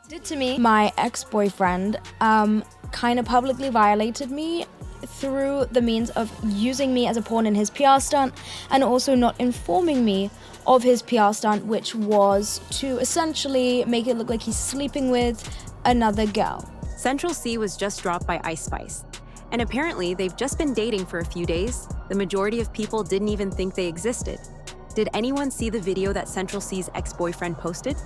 did to me. My ex-boyfriend kind of publicly violated me through the means of using me as a pawn in his PR stunt and also not informing me of his PR stunt, which was to essentially make it look like he's sleeping with another girl. Central Cee was just dropped by Ice Spice, and apparently they've just been dating for a few days. The majority of people didn't even think they existed. Did anyone see the video that Central Cee's ex-boyfriend posted?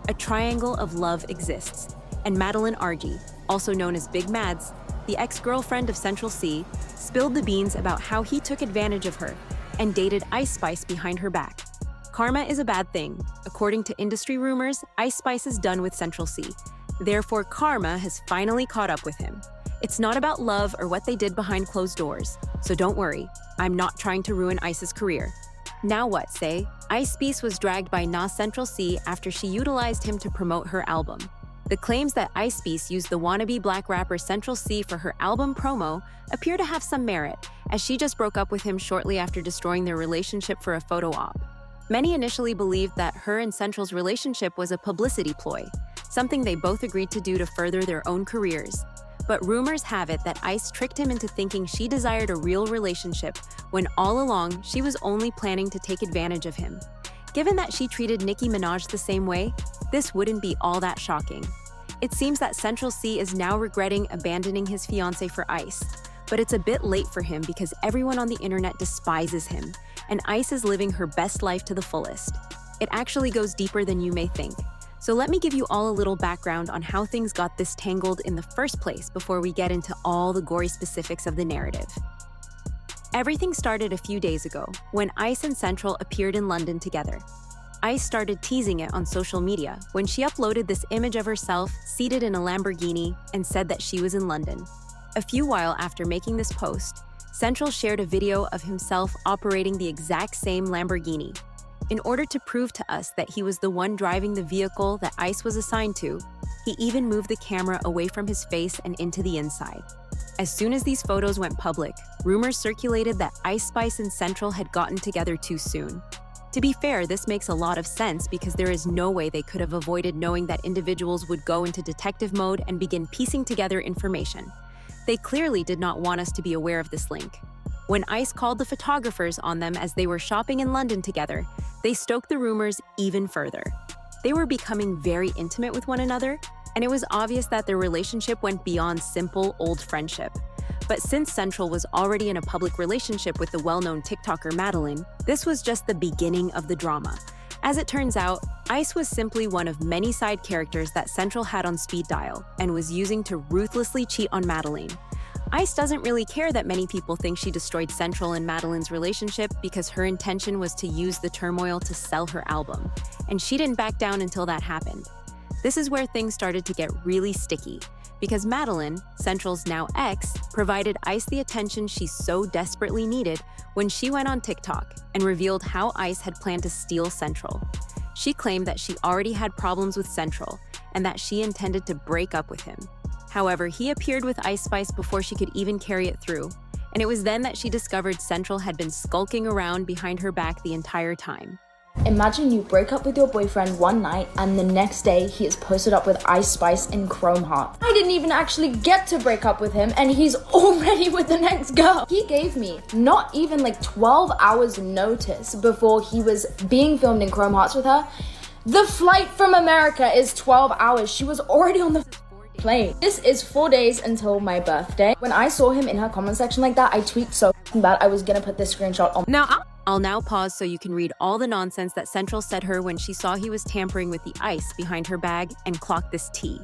A triangle of love exists, and Madeline Argy, also known as Big Mads, the ex-girlfriend of Central Cee, spilled the beans about how he took advantage of her and dated Ice Spice behind her back. Karma is a bad thing. According to industry rumors, Ice Spice is done with Central Cee. Therefore, karma has finally caught up with him. It's not about love or what they did behind closed doors, so don't worry, I'm not trying to ruin Ice's career. Now what, say? Ice Spice was dragged by Central Cee after she utilized him to promote her album. The claims that Ice Spice used the wannabe black rapper Central Cee for her album promo appear to have some merit, as she just broke up with him shortly after destroying their relationship for a photo op. Many initially believed that her and Central's relationship was a publicity ploy, something they both agreed to do to further their own careers. But rumors have it that Ice tricked him into thinking she desired a real relationship when all along she was only planning to take advantage of him. Given that she treated Nicki Minaj the same way, this wouldn't be all that shocking. It seems that Central Cee is now regretting abandoning his fiancée for Ice, but it's a bit late for him because everyone on the internet despises him, and Ice is living her best life to the fullest. It actually goes deeper than you may think. So let me give you all a little background on how things got this tangled in the first place before we get into all the gory specifics of the narrative. Everything started a few days ago when Ice and Central appeared in London together. Ice started teasing it on social media when she uploaded this image of herself seated in a Lamborghini and said that she was in London. A few while after making this post, Central shared a video of himself operating the exact same Lamborghini. In order to prove to us that he was the one driving the vehicle that Ice was assigned to, he even moved the camera away from his face and into the inside. As soon as these photos went public, rumors circulated that Ice Spice and Central had gotten together too soon. To be fair, this makes a lot of sense because there is no way they could have avoided knowing that individuals would go into detective mode and begin piecing together information. They clearly did not want us to be aware of this link. When Ice called the photographers on them as they were shopping in London together, they stoked the rumors even further. They were becoming very intimate with one another, and it was obvious that their relationship went beyond simple old friendship. But since Central was already in a public relationship with the well-known TikToker Madeline, this was just the beginning of the drama. As it turns out, Ice was simply one of many side characters that Central had on speed dial and was using to ruthlessly cheat on Madeline. Ice doesn't really care that many people think she destroyed Central and Madeline's relationship because her intention was to use the turmoil to sell her album, and she didn't back down until that happened. This is where things started to get really sticky, because Madeline, Central's now ex, provided Ice the attention she so desperately needed when she went on TikTok and revealed how Ice had planned to steal Central. She claimed that she already had problems with Central and that she intended to break up with him. However, he appeared with Ice Spice before she could even carry it through, and it was then that she discovered Central had been skulking around behind her back the entire time. Imagine you break up with your boyfriend one night and the next day he is posted up with Ice Spice and Chrome Heart. I didn't even actually get to break up with him and he's already with the next girl. He gave me not even like 12 hours notice before he was being filmed in Chrome Hearts with her. The flight from America is 12 hours. She was already on the plane. This is 4 days until my birthday. When I saw him in her comment section like that, I tweaked so bad I was gonna put this screenshot on. I'll now pause so you can read all the nonsense that Central said her when she saw he was tampering with the ice behind her bag and clocked this tea.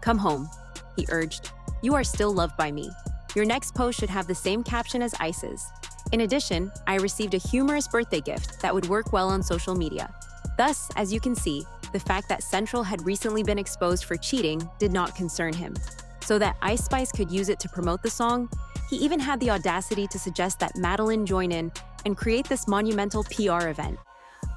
"Come home," he urged. "You are still loved by me. Your next post should have the same caption as Ice's. In addition, I received a humorous birthday gift that would work well on social media." Thus, as you can see, the fact that Central had recently been exposed for cheating did not concern him. So that Ice Spice could use it to promote the song, he even had the audacity to suggest that Madeline join in and create this monumental PR event.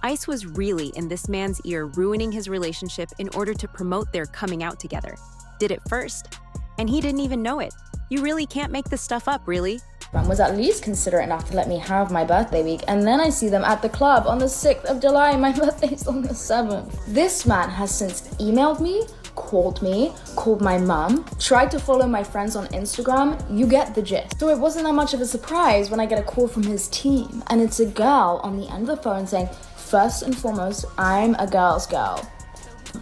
Ice was really in this man's ear ruining his relationship in order to promote their coming out together. Did it first. And he didn't even know it. You really can't make this stuff up, really. Was at least considerate enough to let me have my birthday week, and then I see them at the club on the 6th of July. My birthday's on the 7th. This man has since emailed me, called me, called my mum, tried to follow my friends on Instagram. You get the gist. So it wasn't that much of a surprise when I get a call from his team, and it's a girl on the end of the phone saying, first and foremost, I'm a girl's girl.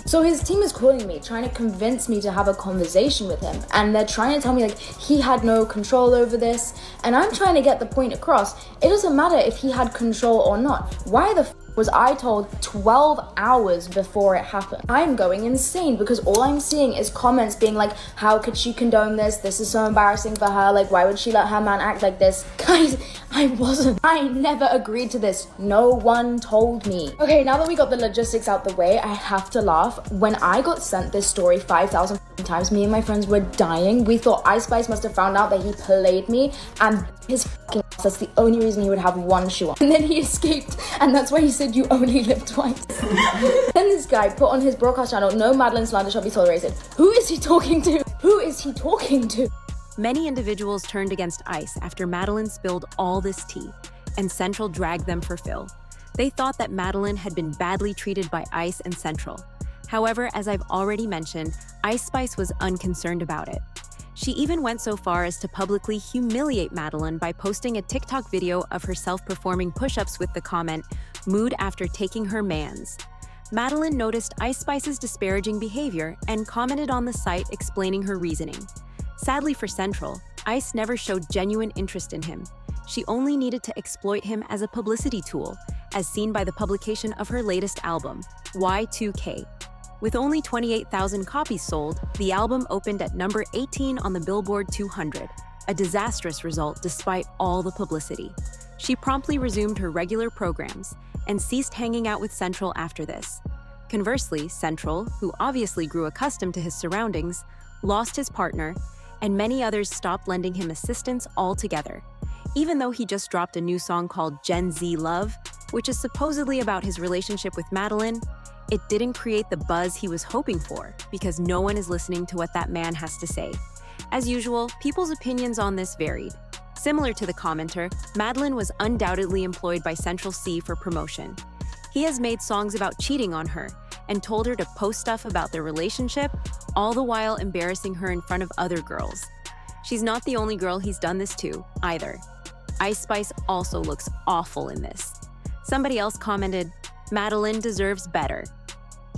So his team is calling me, trying to convince me to have a conversation with him. And they're trying to tell me like he had no control over this. And I'm trying to get the point across. It doesn't matter if he had control or not. Why the was I told 12 hours before it happened? I'm going insane because all I'm seeing is comments being like, how could she condone this? This is so embarrassing for her. Like, why would she let her man act like this? Guys, I never agreed to this. No one told me. Okay, now that we got the logistics out the way, I have to laugh. When I got sent this story 5,000 times, me and my friends were dying. We thought Ice Spice must have found out that he played me, and his fucking ass, that's the only reason he would have one shoe on. And then he escaped, and that's why he said you only live twice. Then this guy put on his broadcast channel, no Madeline slander shall be tolerated. Who is he talking to? Who is he talking to? Many individuals turned against Ice after Madeline spilled all this tea, and Central dragged them for Phil. They thought that Madeline had been badly treated by Ice and Central. However, as I've already mentioned, Ice Spice was unconcerned about it. She even went so far as to publicly humiliate Madeline by posting a TikTok video of herself performing push-ups with the comment, "Mood after taking her mans." Madeline noticed Ice Spice's disparaging behavior and commented on the site explaining her reasoning. Sadly for Central, Ice never showed genuine interest in him. She only needed to exploit him as a publicity tool, as seen by the publication of her latest album, Y2K. With only 28,000 copies sold, the album opened at number 18 on the Billboard 200, a disastrous result despite all the publicity. She promptly resumed her regular programs and ceased hanging out with Central after this. Conversely, Central, who obviously grew accustomed to his surroundings, lost his partner, and many others stopped lending him assistance altogether. Even though he just dropped a new song called Gen Z Love, which is supposedly about his relationship with Madeline, it didn't create the buzz he was hoping for because no one is listening to what that man has to say. As usual, people's opinions on this varied. Similar to the commenter, Madeline was undoubtedly employed by Central Cee for promotion. He has made songs about cheating on her and told her to post stuff about their relationship, all the while embarrassing her in front of other girls. She's not the only girl he's done this to, either. Ice Spice also looks awful in this. Somebody else commented, "Madeline deserves better."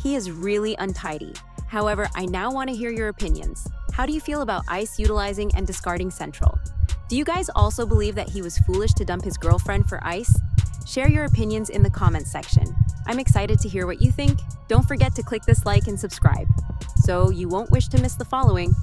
He is really untidy. However, I now want to hear your opinions. How do you feel about Ice utilizing and discarding Central? Do you guys also believe that he was foolish to dump his girlfriend for Ice? Share your opinions in the comments section. I'm excited to hear what you think. Don't forget to click this like and subscribe, so you won't wish to miss the following.